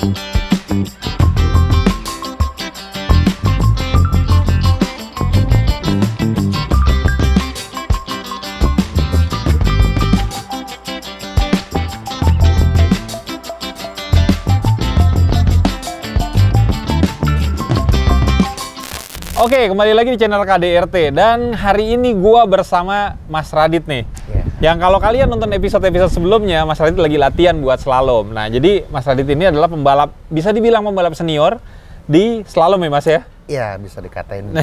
Oke, kembali lagi di channel KDRT dan hari ini gua bersama Mas Radit nih. Yang kalau kalian nonton episode-episode sebelumnya, Mas Radit lagi latihan buat slalom. Nah, jadi Mas Radit ini adalah pembalap, bisa dibilang pembalap senior di slalom ya Mas ya? Iya, bisa dikatain.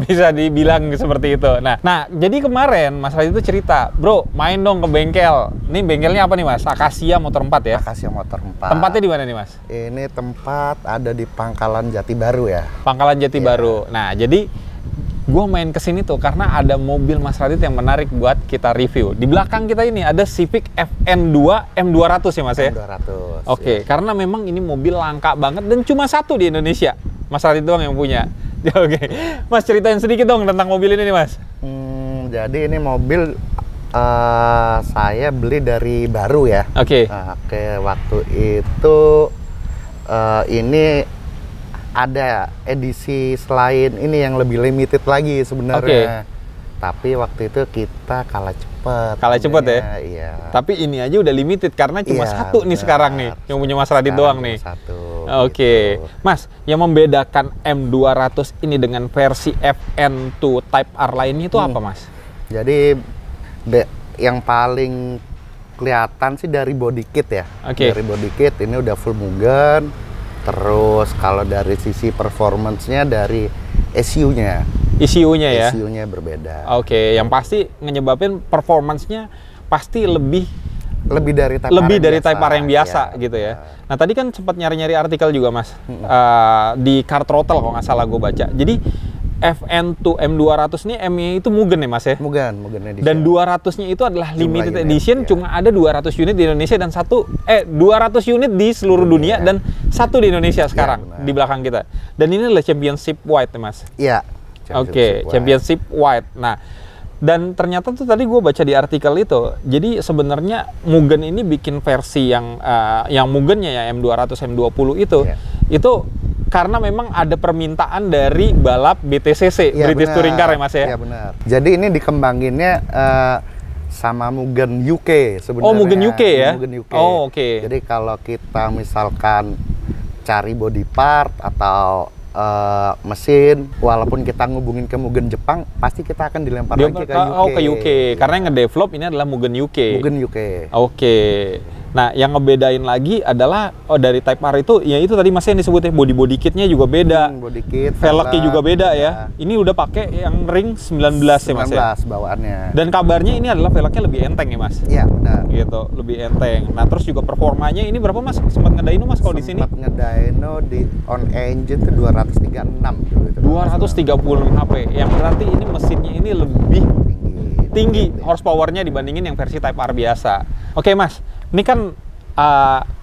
Bisa dibilang seperti itu. Nah, jadi kemarin Mas Radit itu cerita, bro, main dong ke bengkel. Ini bengkelnya apa nih Mas? Akasia Motor 4 ya? Akasia Motor 4. Tempatnya di mana nih Mas? Ini tempat ada di Pangkalan Jati Baru ya. Pangkalan Jati Baru. Nah, jadi gue main kesini tuh karena ada mobil Mas Radit yang menarik buat kita review. Di belakang kita ini ada Civic FN2 M200 ya Mas ya? M200. Oke, karena memang ini mobil langka banget dan cuma satu di Indonesia. Mas Radit doang yang punya. Oke, Mas ceritain sedikit dong tentang mobil ini nih Mas. Jadi ini mobil saya beli dari baru ya. Oke. Oke, waktu itu ini ada edisi selain ini yang lebih limited lagi sebenarnya. Tapi waktu itu kita kalah cepet. Kalah cepet ya? Iya. Tapi ini aja udah limited karena cuma satu nih sekarang nih yang punya Mas Radit doang nih. Satu. Oke, gitu. Mas, yang membedakan M200 ini dengan versi FN2 Type R lainnya itu apa Mas? Jadi yang paling kelihatan sih dari body kit ya. Dari body kit ini udah full Mugen. Terus kalau dari sisi performance-nya dari ECU-nya. ECU-nya ya? ECU-nya berbeda. Oke, yang pasti nyebabin performance-nya pasti lebih dari Type R yang biasa gitu ya. Nah tadi kan sempat nyari-nyari artikel juga Mas di Car Throttle kalau nggak salah gue baca. Jadi FN2 M200 ini M-nya itu Mugen ya Mas ya? Mugen edition. Dan 200-nya itu adalah limited edition, cuma ada 200 unit di Indonesia dan 200 unit di seluruh dunia dan satu di Indonesia sekarang di belakang kita. Dan ini adalah Championship White ya Mas? Iya. Oke, Championship White. Nah, dan ternyata tuh tadi gue baca di artikel itu, jadi sebenarnya Mugen ini bikin versi yang Mugennya ya M200, M20 itu karena memang ada permintaan dari balap BTCC, British Touring Car ya Mas ya? Iya benar. Jadi ini dikembanginnya sama Mugen UK sebenarnya. Oh Mugen UK ya? Mugen UK. Oh oke. Jadi kalau kita misalkan cari body part atau mesin, walaupun kita ngubungin ke Mugen Jepang, pasti kita akan dilempar lagi ke UK. Oh ke UK, karena yang nge-develop ini adalah Mugen UK. Mugen UK. Oke. Nah, yang ngebedain lagi adalah dari Type R itu, ya itu tadi Mas yang disebutnya body kitnya juga beda. Body kit, velgnya juga beda ya. Ini udah pakai yang ring 19 ya Mas ya. 19 bawaannya. Dan kabarnya ini adalah velgnya lebih enteng ya Mas. Iya benar. Gitu, lebih enteng. Nah, terus juga performanya ini berapa Mas? Sempat ngedyno Mas kalau di sini? Sempat ngedyno di on engine tuh 236 gitu. 236 HP. Yang berarti ini mesinnya ini lebih tinggi horsepower-nya dibandingin yang versi Type R biasa. Oke Mas, ini kan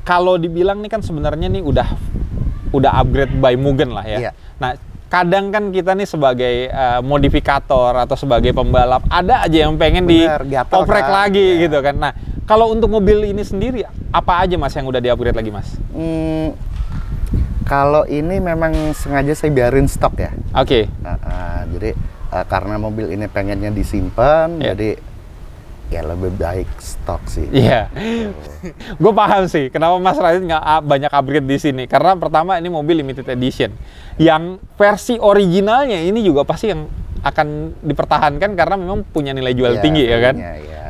kalau dibilang nih kan sebenarnya nih udah upgrade by Mugen lah ya. Iya. Nah, kadang kan kita nih sebagai modifikator atau sebagai pembalap ada aja yang pengen dioprek lagi gitu kan. Nah, kalau untuk mobil ini sendiri apa aja Mas yang udah di-upgrade lagi Mas? Kalau ini memang sengaja saya biarin stok ya. Oke. Jadi karena mobil ini pengennya disimpan, jadi ya lebih baik stok sih. Iya. Gue paham sih kenapa Mas Radit nggak banyak upgrade di sini. Karena pertama ini mobil limited edition. Yang versi originalnya ini juga pasti yang akan dipertahankan karena memang punya nilai jual tinggi ya kan.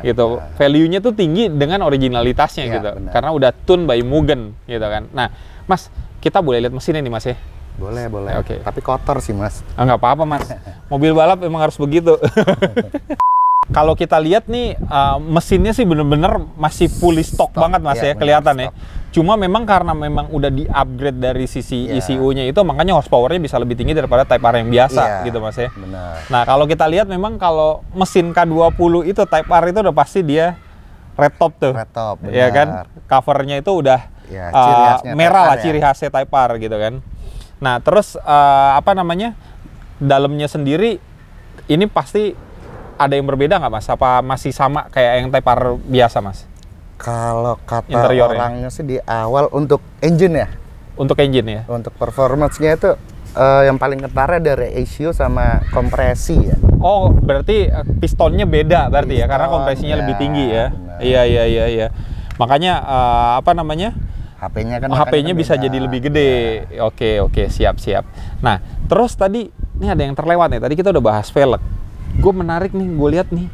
Gitu. Value-nya tuh tinggi dengan originalitasnya gitu. Benar. Karena udah tune by Mugen gitu kan. Nah, Mas, kita boleh lihat mesinnya nih Mas ya? Boleh. Oke. Tapi kotor sih Mas. Nggak apa-apa Mas. Mobil balap emang harus begitu. Kalau kita lihat nih mesinnya sih bener-bener masih fully stock banget Mas ya, kelihatan ya. Cuma memang karena memang udah di-upgrade dari sisi ECU-nya itu, makanya horsepower-nya bisa lebih tinggi daripada Type R yang biasa gitu Mas ya. Benar. Nah, kalau kita lihat memang kalau mesin K20 itu Type R itu udah pasti dia red top tuh. Red top, benar. Ya kan? Covernya itu udah merah lah, ciri khasnya Type R gitu kan. Nah, terus dalamnya sendiri ini pasti ada yang berbeda nggak Mas? Apa masih sama kayak yang Type R biasa Mas? Kalau kata orangnya sih di awal untuk engine ya. untuk engine ya. Untuk performance-nya itu yang paling ketara dari ratio sama kompresi ya. Oh, berarti pistonnya beda berarti ya, karena kompresinya lebih tinggi ya. Iya. Makanya apa namanya? HP-nya bisa jadi lebih gede. Ya. Oke, siap. Nah, terus tadi ini ada yang terlewat nih. Tadi kita udah bahas velg. Gue menarik nih, gue lihat nih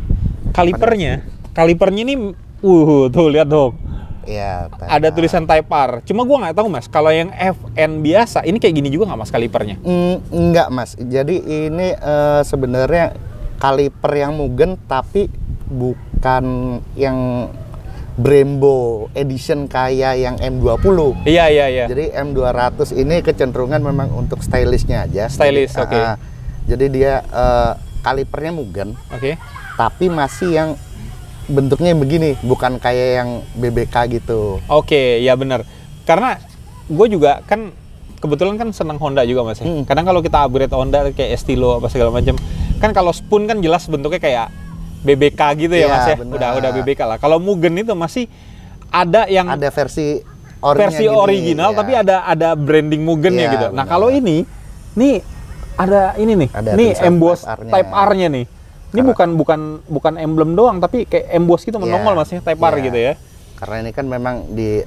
kalipernya. Kalipernya nih, tuh lihat dong. Iya. Ada tulisan Type R. Cuma gue nggak tahu mas, kalau yang FN biasa, ini kayak gini juga nggak mas kalipernya? Enggak mas. Jadi ini sebenarnya kaliper yang Mugen, tapi bukan yang Brembo edition kayak yang M20. Iya. Jadi M200 ini kecenderungan memang untuk stylishnya aja. Stylish, oke. Jadi dia kalipernya Mugen. Oke. Tapi masih yang bentuknya begini, bukan kayak yang BBK gitu. Oke, ya benar. Karena gue juga kan kebetulan kan senang Honda juga mas. Kadang kalau kita upgrade Honda kayak Estilo apa segala macam, kan kalau Spoon kan jelas bentuknya kayak BBK gitu ya mas ya. Bener. Udah BBK lah. Kalau Mugen itu masih ada yang versi original, tapi ada branding Mugennya gitu. Nah kalau ini ada ini nih. Ini emboss Type R-nya nih. Ini bukan emblem doang, tapi kayak emboss gitu menongol mas ya, Type R gitu ya. Karena ini kan memang di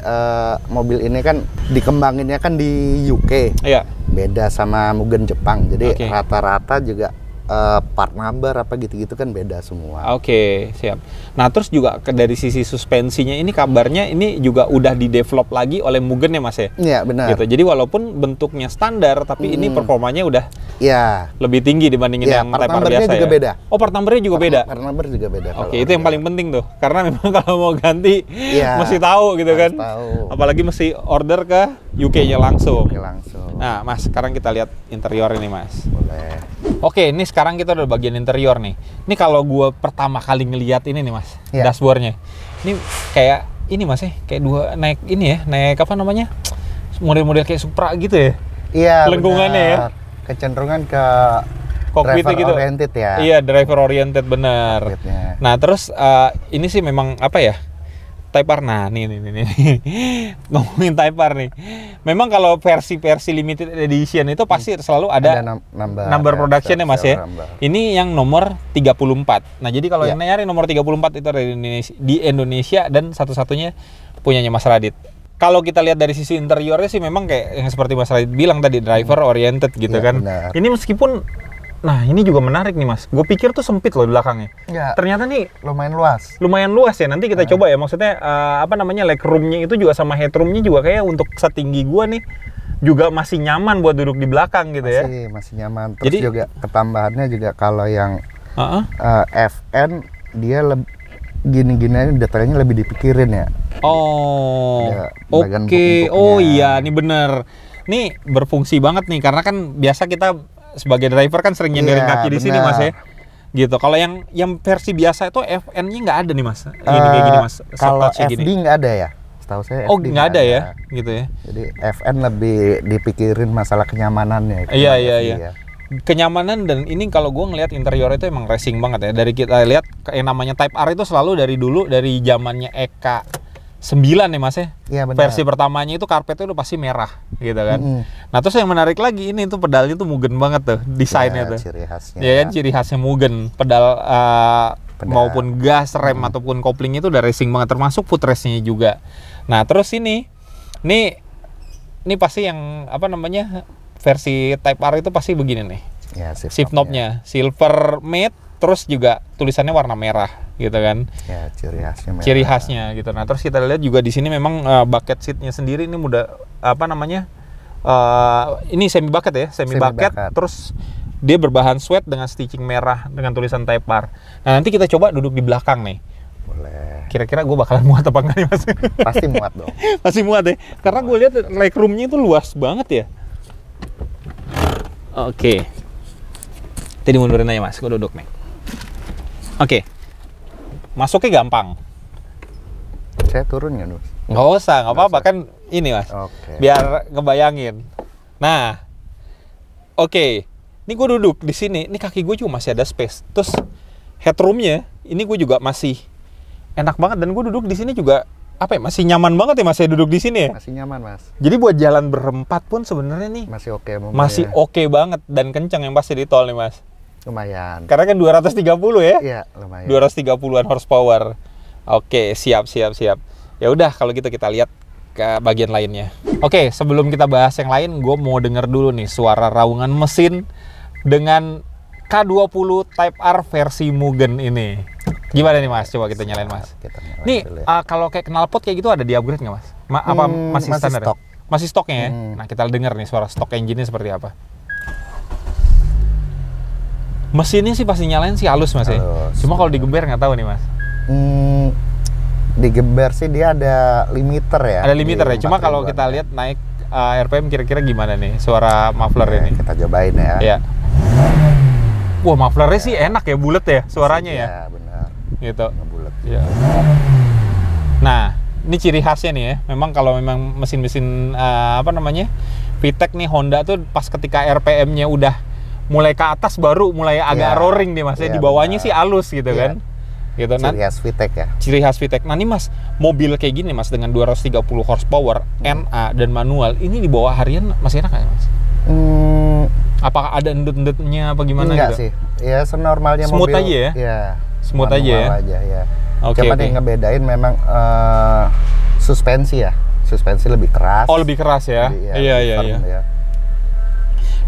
mobil ini kan dikembanginnya kan di UK. Iya. Beda sama Mugen Jepang. Jadi rata-rata juga part number apa gitu-gitu kan beda semua. Oke, siap. Nah, terus juga dari sisi suspensinya ini kabarnya ini juga udah di-develop lagi oleh Mugen ya Mas ya? Iya, benar. Gitu. Jadi walaupun bentuknya standar, tapi ini performanya udah lebih tinggi dibandingin yang Type R biasa juga ya? Beda. Oh, part numbernya juga beda? Part number juga beda. Oke, itu yang paling penting tuh. Karena memang kalau mau ganti, mesti tahu gitu kan? Tahu. Apalagi mesti order ke UK-nya langsung. Nah, Mas, sekarang kita lihat interior ini Mas. Boleh. Oke, ini sekarang kita udah bagian interior nih. Ini kalau gue pertama kali ngeliat ini nih mas, dashboardnya. Ini kayak ini mas ya, kayak naik apa namanya? Model-model kayak Supra gitu ya? Iya. Lengkungannya ya. Kecenderungan ke cockpit gitu. Oriented ya. Iya, driver oriented bener. Nah terus ini sih memang apa ya? Type R. Nah, nih. Ngomongin Type R nih. Memang kalau versi limited edition itu pasti selalu ada number production ya Mas ya. Ini yang nomor 34. Nah, jadi kalau yang nyari nomor 34 itu ada di Indonesia dan satu-satunya punyanya Mas Radit. Kalau kita lihat dari sisi interiornya sih memang kayak yang seperti Mas Radit bilang tadi, driver oriented gitu kan. Benar. Ini meskipun ini juga menarik nih mas. Gue pikir tuh sempit loh di belakangnya. Ya, ternyata nih lumayan luas. Lumayan luas ya. Nanti kita coba ya. Maksudnya legroomnya itu juga sama headroomnya juga kayak untuk setinggi gue nih juga masih nyaman buat duduk di belakang gitu ya. Masih nyaman. Terus jadi, juga ketambahannya juga kalau yang FN dia gini-gini detailnya lebih dipikirin ya. Oke. Oh iya, ini bener. Nih berfungsi banget nih karena kan biasa kita sebagai driver kan sering nyenderin kaki di sini mas ya, gitu. Kalau yang versi biasa itu FN-nya nggak ada nih mas. Ini kayak gini mas. Kalau FD nggak ada ya, setahu saya. Oh nggak ada ya, gitu ya. Jadi FN lebih dipikirin masalah kenyamanannya. Iya. Kenyamanan dan ini kalau gue ngelihat interior itu emang racing banget ya. Dari kita lihat yang namanya Type R itu selalu dari dulu dari zamannya EK 9 ya mas ya. Iya benar. Versi pertamanya itu karpetnya udah pasti merah gitu kan. Nah terus yang menarik lagi ini tuh pedalnya tuh Mugen banget tuh desainnya tuh. Ciri khasnya. Ya kan ciri khasnya Mugen. Pedal maupun gas, rem ataupun koplingnya itu udah racing banget, termasuk footrestnya juga. Nah terus ini pasti yang apa namanya versi Type R itu pasti begini nih. Ya, shift knob-nya silver matte, terus juga tulisannya warna merah gitu kan. Ya, ciri khasnya merah. Ciri khasnya gitu. Nah, terus kita lihat juga di sini memang bucket seat-nya sendiri ini ini semi bucket ya, semi bucket. Terus dia berbahan suede dengan stitching merah dengan tulisan Type R. Nah, nanti kita coba duduk di belakang nih. Boleh. Kira-kira gue bakalan muat apa enggak nih, Mas? Pasti muat dong. Pasti muat ya. Karena gue lihat legroom-nya itu luas banget ya. Oke. Tadi mundurin aja mas, gue duduk nih. Oke. Masuknya gampang. Saya turun ya, Mas? Nggak usah, nggak apa-apa kan ini mas. Biar ngebayangin. Nah, oke. Ini gue duduk di sini. Ini kaki gue juga masih ada space. Terus headroomnya, ini gue juga masih enak banget dan gue duduk di sini juga apa ya, masih nyaman banget ya Mas saya duduk di sini ya? Masih nyaman Mas. Jadi buat jalan berempat pun sebenarnya nih masih oke masih oke banget dan kencang yang pasti di tol nih Mas. Lumayan. Karena kan 230 ya? Iya, lumayan. 230-an horsepower. Oke, siap. Ya udah kalau gitu kita lihat ke bagian lainnya. Oke, sebelum kita bahas yang lain, gue mau denger dulu nih suara raungan mesin dengan K20 Type R versi Mugen ini. Gimana nih Mas? Coba kita nyalain Mas. Nih, kalau kayak knalpot kayak gitu ada di upgrade nggak Mas? Apa masih standar? Stok. Masih stoknya ya? Nah, kita denger nih suara stok engine-nya seperti apa. Mesinnya sih pasti nyalain sih halus Mas ya. Cuma kalau digeber nggak tahu nih Mas. Digeber sih dia ada limiter ya. Ada limiter ya. Cuma kalau kita lihat naik RPM kira-kira gimana nih suara muffler ini? Kita cobain ya. Iya. Wah, mufflernya sih enak ya, bulat ya suaranya ya. Iya, benar. Gitu. Bulat. Iya. Nah, ini ciri khasnya nih ya. Memang kalau memang mesin-mesin VTEC nih Honda tuh pas ketika RPM-nya udah mulai ke atas baru mulai agak roaring nih Mas. Di bawahnya sih halus gitu kan. Gitu. Ciri khas VTEC ya. Ciri khas VTEC. Nah, ini Mas, mobil kayak gini Mas dengan 230 horsepower, NA dan manual, ini di bawah harian masih enak nggak Mas? Apakah ada endut-endutnya apa gimana enggak gitu? Sih. Ya senormalnya smooth mobil. Aja ya? Ya. Smooth aja ya? Aja ya. Oke. Cuma yang ngebedain memang suspensi ya. Suspensi lebih keras. Oh, lebih keras ya? Iya. Ya.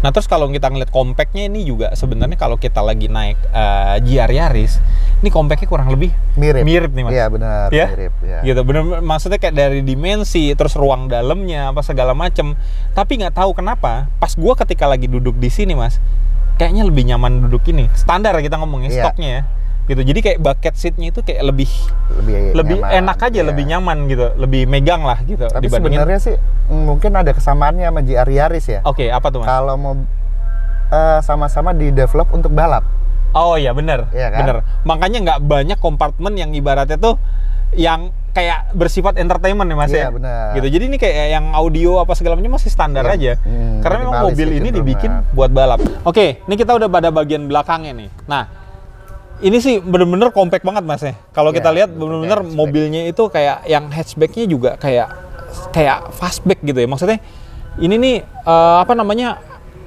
Nah, terus kalau kita ngeliat compactnya ini juga sebenarnya kalau kita lagi naik GR Yaris, ini compactnya kurang lebih mirip nih Mas. Iya benar, ya? mirip. Ya. Gitu, bener, maksudnya kayak dari dimensi, terus ruang dalamnya, apa segala macem. Tapi nggak tahu kenapa, pas gua ketika lagi duduk di sini Mas, kayaknya lebih nyaman duduk ini. Standar kita ngomongnya, stoknya ya. Gitu. Jadi kayak bucket seatnya itu kayak lebih nyaman, enak aja, lebih nyaman gitu, lebih megang lah gitu. Tapi sebenarnya sih mungkin ada kesamaannya sama GR Yaris ya. Oke, apa tuh Mas? Kalau mau sama-sama di develop untuk balap. Oh iya bener, kan? Bener. Makanya nggak banyak kompartemen yang ibaratnya tuh yang kayak bersifat entertainment ya Mas ya. Bener. Gitu. Jadi ini kayak yang audio apa segala macam masih standar aja. Karena memang mobil ini dibikin buat balap. Oke, ini kita udah pada bagian belakangnya nih. Nah, ini sih bener-bener compact banget Mas ya. Kalau kita lihat bener-bener mobilnya itu kayak yang hatchbacknya juga kayak fastback gitu ya. Maksudnya ini nih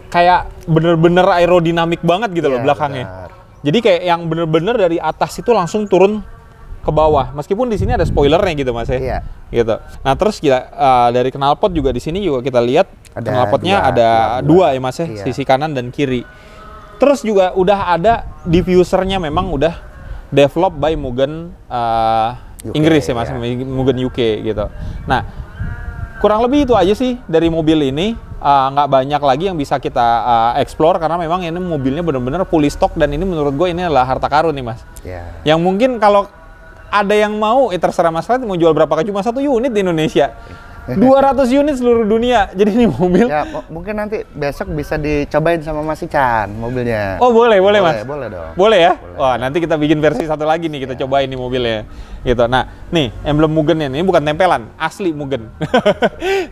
kayak bener-bener aerodinamik banget gitu loh belakangnya. Benar. Jadi kayak yang bener-bener dari atas itu langsung turun ke bawah. Meskipun di sini ada spoilernya gitu Mas ya. Iya. Gitu. Nah, terus kita dari knalpot juga di sini juga kita lihat knalpotnya ada dua ya Mas ya, sisi kanan dan kiri. Terus juga udah ada diffusernya memang udah develop by Mugen Inggris ya Mas, Mugen UK gitu. Nah, kurang lebih itu aja sih dari mobil ini. Nggak banyak lagi yang bisa kita explore karena memang ini mobilnya benar-benar fully stock dan ini menurut gue ini adalah harta karun nih Mas. Yang mungkin kalau ada yang mau, terserah Mas Radit mau jual berapa, cuma 1 unit di Indonesia. 200 unit seluruh dunia. Jadi ini mobil. Ya, mungkin nanti besok bisa dicobain sama Mas Ican mobilnya. Oh, boleh Mas. Boleh dong. Boleh ya? Boleh. Wah, nanti kita bikin versi satu lagi nih, kita cobain nih mobilnya. Gitu. Nah, nih emblem Mugennya ini bukan tempelan, asli Mugen.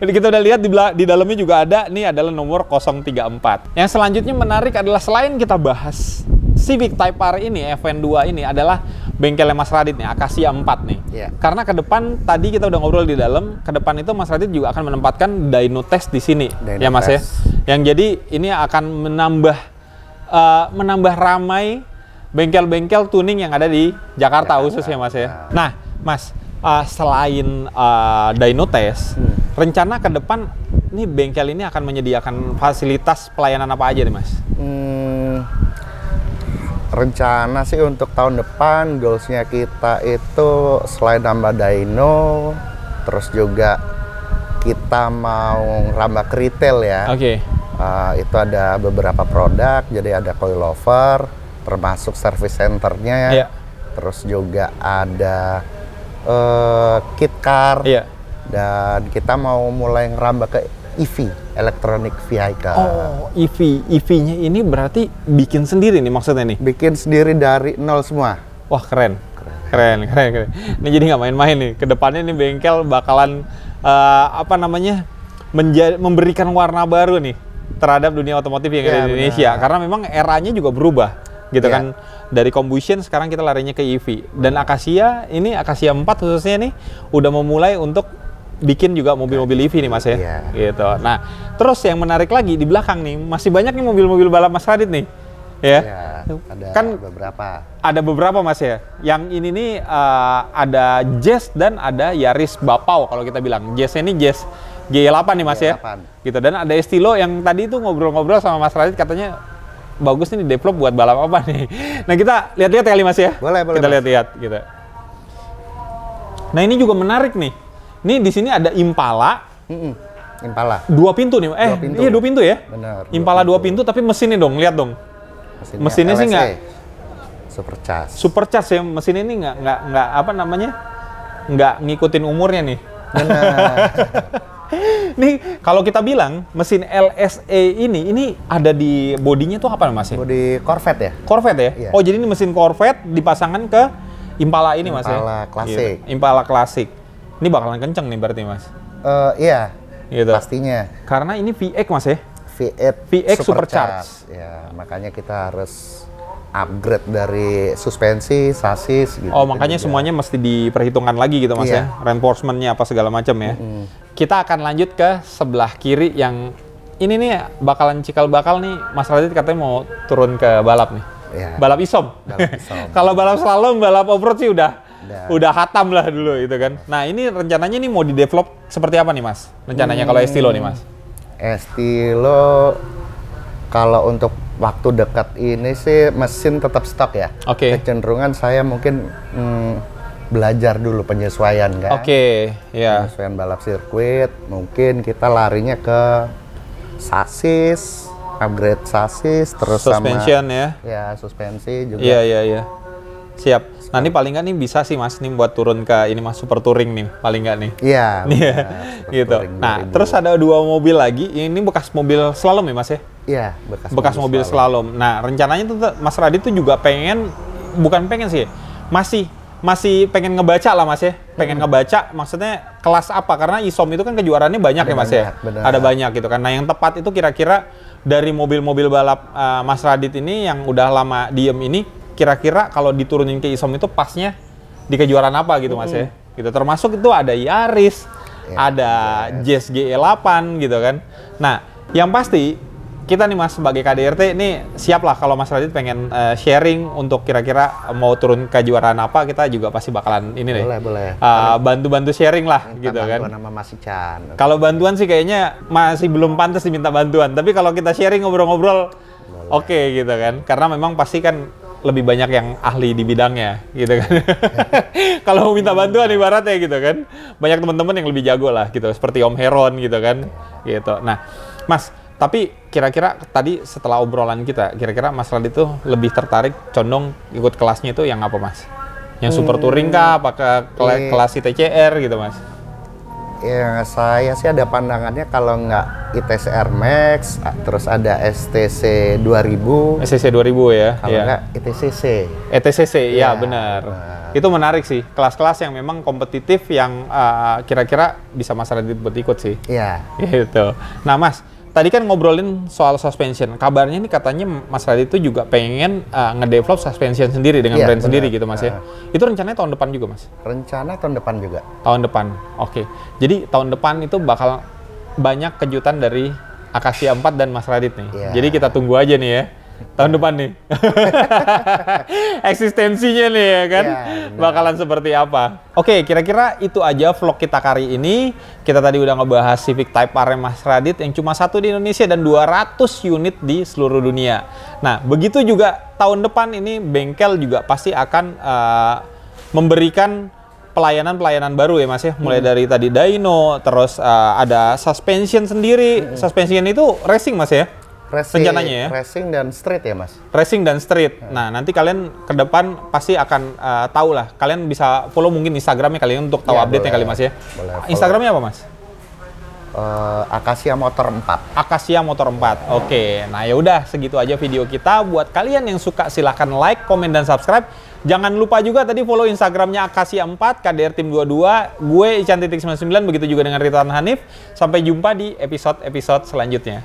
Jadi kita udah lihat di dalamnya juga ada, nih adalah nomor 034. Yang selanjutnya menarik adalah selain kita bahas Civic Type R ini, FN2 ini adalah bengkelnya Mas Radit nih, Acacia 4 nih. Karena ke depan tadi kita udah ngobrol di dalam, ke depan itu Mas Radit juga akan menempatkan dyno test di sini, ya Mas ya. Yang jadi ini akan menambah ramai bengkel-bengkel tuning yang ada di Jakarta khususnya Mas ya. Nah, Mas, selain dyno test, rencana ke depan nih bengkel ini akan menyediakan fasilitas pelayanan apa aja nih Mas? Rencana sih untuk tahun depan goalsnya kita itu selain nambah dyno, terus juga kita mau ngerambah ke retail ya. Itu ada beberapa produk, jadi ada coilover, termasuk service centernya, terus juga ada kit car, dan kita mau mulai ngerambah ke EV, electronic vehicle. Oh, EV-nya ini berarti bikin sendiri nih maksudnya nih? Bikin sendiri dari nol semua. Wah, keren. Ini jadi nggak main-main nih. Kedepannya nih bengkel bakalan memberikan warna baru nih terhadap dunia otomotif yang ada di Indonesia. Karena memang eranya juga berubah. gitu kan. Dari combustion sekarang kita larinya ke EV. Dan Acacia 4 khususnya nih udah memulai untuk bikin juga mobil-mobil EV nih Mas ya. Gitu. Nah, terus yang menarik lagi di belakang nih masih banyak nih mobil-mobil balap Mas Radit nih. Ada beberapa Mas ya. Yang ini nih ada Jazz dan ada Yaris Bapau kalau kita bilang. Jazz-nya ini Jazz G8 nih Mas ya. Gitu. Dan ada Estilo yang tadi itu ngobrol-ngobrol sama Mas Radit katanya bagus nih develop buat balap apa nih. Nah, kita lihat-lihat kali Mas ya. Boleh. Kita lihat-lihat gitu. Nah, ini juga menarik nih. Ini di sini ada Impala. Impala. 2 pintu nih. Iya 2 pintu ya. Benar. Impala 2 pintu tapi mesinnya dong, lihat dong. Mesinnya sih nggak Supercharge ya. Mesin ini nggak apa namanya? Nggak ngikutin umurnya nih. Benar. Nih kalau kita bilang mesin LSE ini ada di bodinya tuh apa Mas ya? Bodi Corvette ya? Corvette ya? Iya. Oh jadi ini mesin Corvette dipasangkan ke Impala ini Mas ya? Impala klasik. Gitu. Impala klasik. Ini bakalan kenceng nih berarti Mas? Iya, gitu. pastinya. Karena ini VX Mas ya? VX Supercharge. Ya, makanya kita harus upgrade dari suspensi, sasis gitu. Oh, makanya juga semuanya mesti diperhitungkan lagi gitu Mas ya. Reinforcement-nya apa segala macam ya. Kita akan lanjut ke sebelah kiri yang ini nih bakalan cikal bakal nih Mas Radit katanya mau turun ke balap nih. Balap isom. Kalau balap slalom, balap off-road sih udah hatam lah dulu gitu kan. Nah, ini rencananya nih mau di-develop seperti apa nih Mas? Rencananya kalau Estilo nih Mas. Estilo kalau untuk waktu dekat ini sih mesin tetap stok ya. Kecenderungan saya mungkin belajar dulu penyesuaian kan. Penyesuaian balap sirkuit. Mungkin kita larinya ke sasis, upgrade sasis, terus suspension sama ya suspensi juga. Iya. Siap. Nah ini paling nggak nih bisa sih Mas nih buat turun ke ini Mas Super Touring nih paling nggak nih. Iya. Gitu. Nah terus ada 2 mobil lagi. Ini bekas mobil slalom ya Mas ya? Iya, bekas mobil slalom. Nah, rencananya tuh Mas Radit tuh juga bukan pengen sih, masih pengen ngebaca lah Mas ya. Pengen ngebaca, maksudnya kelas apa? Karena ISOM itu kan kejuaraannya banyak ya Mas ya. Ada banyak gitu kan. Nah, yang tepat itu kira-kira dari mobil-mobil balap Mas Radit ini yang udah lama diem ini, kira-kira kalau diturunin ke ISOM itu pasnya di kejuaraan apa gitu Mas ya. Gitu. Termasuk itu ada Yaris, ada Jazz GE8 gitu kan. Nah, yang pasti kita nih Mas sebagai KDRT ini siap lah kalau Mas Radit pengen sharing untuk kira-kira mau turun kejuaraan apa, kita juga pasti bakalan ini deh. Boleh. Bantu-bantu sharing lah gitu kan. Nama Mas Ican. Kalau bantuan sih kayaknya masih belum pantas diminta bantuan, tapi kalau kita sharing ngobrol-ngobrol oke gitu kan. Karena memang pasti kan lebih banyak yang ahli di bidangnya gitu kan. Kalau mau minta bantuan ibaratnya gitu kan. Banyak teman-teman yang lebih jago lah gitu, seperti Om Heron gitu kan. Gitu. Nah, Mas, tapi kira-kira tadi setelah obrolan kita, kira-kira Mas Radit tuh lebih tertarik condong ikut kelasnya itu yang apa Mas? Yang Super Touring kah? Apakah kelas ITCR gitu Mas? Ya saya sih ada pandangannya kalau nggak ITCR Max, terus ada STC 2000. STC 2000 ya? Kalau nggak ITCC. ETCC, ya benar. Itu menarik sih, kelas-kelas yang memang kompetitif yang kira-kira bisa Mas Radit buat ikut sih. Iya. Gitu. Nah Mas, tadi kan ngobrolin soal suspension. Kabarnya nih katanya Mas Radit itu juga pengen ngedevelop suspension sendiri dengan brand sendiri gitu Mas ya. Itu rencananya tahun depan juga Mas? Rencana tahun depan juga. Tahun depan, oke. Jadi tahun depan itu bakal banyak kejutan dari Acacia 4 dan Mas Radit nih. Jadi kita tunggu aja nih ya. Tahun depan nih. Eksistensinya nih ya kan. Bakalan seperti apa. Oke, kira-kira itu aja vlog kita kali ini. Kita tadi udah ngebahas Civic Type R Mas Radit yang cuma 1 di Indonesia dan 200 unit di seluruh dunia. Nah, begitu juga tahun depan ini bengkel juga pasti akan memberikan pelayanan-pelayanan baru ya Mas ya. Mulai dari tadi dyno, terus ada suspension sendiri. Suspension itu racing Mas ya? Rencananya ya? Racing dan street ya Mas? Racing dan street. Nah, nanti kalian ke depan pasti akan tahu lah. Kalian bisa follow mungkin Instagramnya kalian untuk tahu update-nya kali Mas ya. Instagramnya apa Mas? Acacia Motor 4. Acacia Motor 4. Oke. Nah, ya udah segitu aja video kita. Buat kalian yang suka silahkan like, komen, dan subscribe. Jangan lupa juga tadi follow Instagramnya Acacia 4, KDR Tim 22. Gue Ican.99, begitu juga dengan Ridwan Hanif. Sampai jumpa di episode-episode selanjutnya.